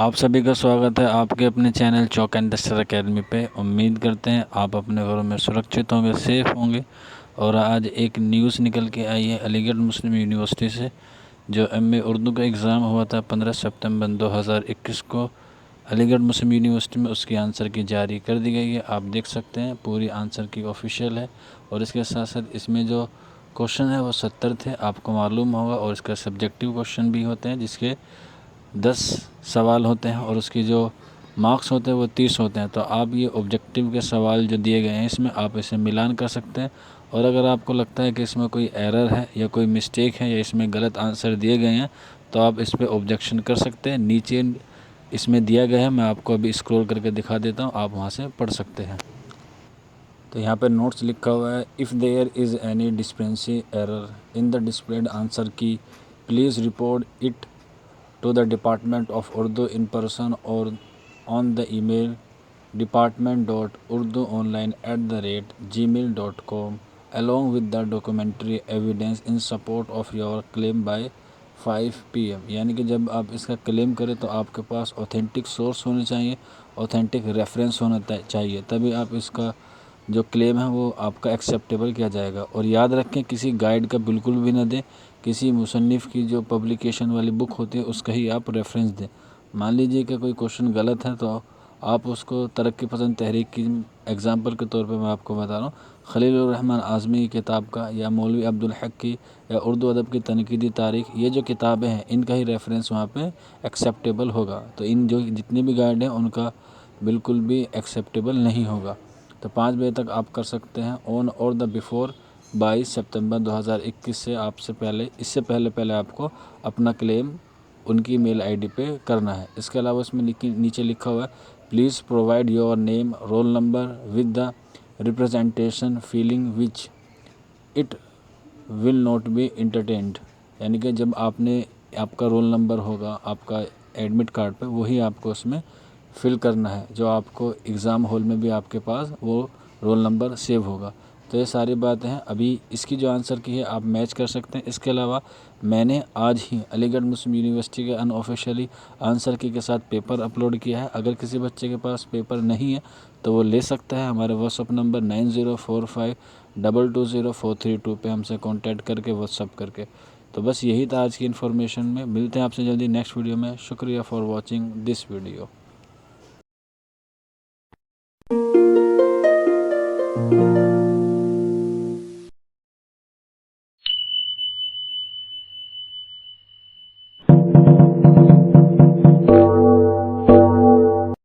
आप सभी का स्वागत है आपके अपने channel chalk and duster academy पे। उम्मीद करते हैं आप अपने घरों में सुरक्षित होंगे, सेफ़ होंगे। और आज एक न्यूज़ निकल के आई है अलीगढ़ मुस्लिम यूनिवर्सिटी से, जो एमए उर्दू का एग्ज़ाम हुआ था 15 सितंबर 2021 को अलीगढ़ मुस्लिम यूनिवर्सिटी में। उसकी आंसर की जारी कर दी गई है, आप देख सकते हैं पूरी आंसर की ऑफिशियल है। और इसके साथ साथ इसमें जो क्वेश्चन है वो 70 थे, आपको मालूम होगा। और इसका सब्जेक्टिव क्वेश्चन भी होते हैं जिसके 10 सवाल होते हैं और उसके जो मार्क्स होते हैं वो 30 होते हैं। तो आप ये ऑब्जेक्टिव के सवाल जो दिए गए हैं इसमें आप इसे मिलान कर सकते हैं। और अगर आपको लगता है कि इसमें कोई एरर है या कोई मिस्टेक है या इसमें गलत आंसर दिए गए हैं तो आप इस पर ऑब्जेक्शन कर सकते हैं। नीचे इसमें दिया गया है, मैं आपको अभी स्क्रॉल करके दिखा देता हूँ, आप वहाँ से पढ़ सकते हैं। तो यहाँ पर नोट्स लिखा हुआ है, if there is any discrepancy error in the displayed answer key please report it to the Department of Urdu in person or on the email department.urduonline@gmail.com along with the documentary evidence in support of your claim by 5 PM। यानी कि जब आप इसका claim करें तो आपके पास authentic source होने चाहिए, ऑथेंटिक रेफरेंस होना चाहिए, तभी आप इसका जो क्लेम है वो आपका एक्सेप्टेबल किया जाएगा। और याद रखें किसी गाइड का बिल्कुल भी ना दें, किसी मुसन्निफ़ की जो पब्लिकेशन वाली बुक होती है उसका ही आप रेफरेंस दें। मान लीजिए कि कोई क्वेश्चन गलत है तो आप उसको तरक्की पसंद तहरीक की एग्ज़ाम्पल के तौर पे मैं आपको बता रहा हूँ, खलीलुर रहमान आज़मी की किताब का या मौलवी अब्दुल हक की या उर्दू अदब की तनकीदी तारीख, ये जो किताबें हैं इनका ही रेफरेंस वहाँ पे एक्सेप्टेबल होगा। तो इन जो जितनी भी गाइड हैं उनका बिल्कुल भी एक्सेप्टेबल नहीं होगा। तो 5 बजे तक आप कर सकते हैं ऑन और द बिफोर 22 सितंबर 2021 से इससे पहले आपको अपना क्लेम उनकी मेल आईडी पे करना है। इसके अलावा इसमें नीचे लिखा हुआ है, please provide your name roll number with the representation failing which it will not be entertained. यानी कि जब आपका रोल नंबर होगा आपका एडमिट कार्ड पे, वही आपको उसमें फिल करना है, जो आपको एग्ज़ाम हॉल में भी आपके पास वो रोल नंबर सेव होगा। तो ये सारी बातें हैं। अभी इसकी जो आंसर की है आप मैच कर सकते हैं। इसके अलावा मैंने आज ही अलीगढ़ मुस्लिम यूनिवर्सिटी के अनऑफिशियली आंसर की के साथ पेपर अपलोड किया है। अगर किसी बच्चे के पास पेपर नहीं है तो वो ले सकता है हमारे व्हाट्सअप नंबर 9045220432 पे हमसे कांटेक्ट करके व्हाट्सअप करके। तो बस यही था आज की इन्फॉर्मेशन में। मिलते हैं आपसे जल्दी नेक्स्ट वीडियो में। शुक्रिया फॉर वॉचिंग दिस वीडियो।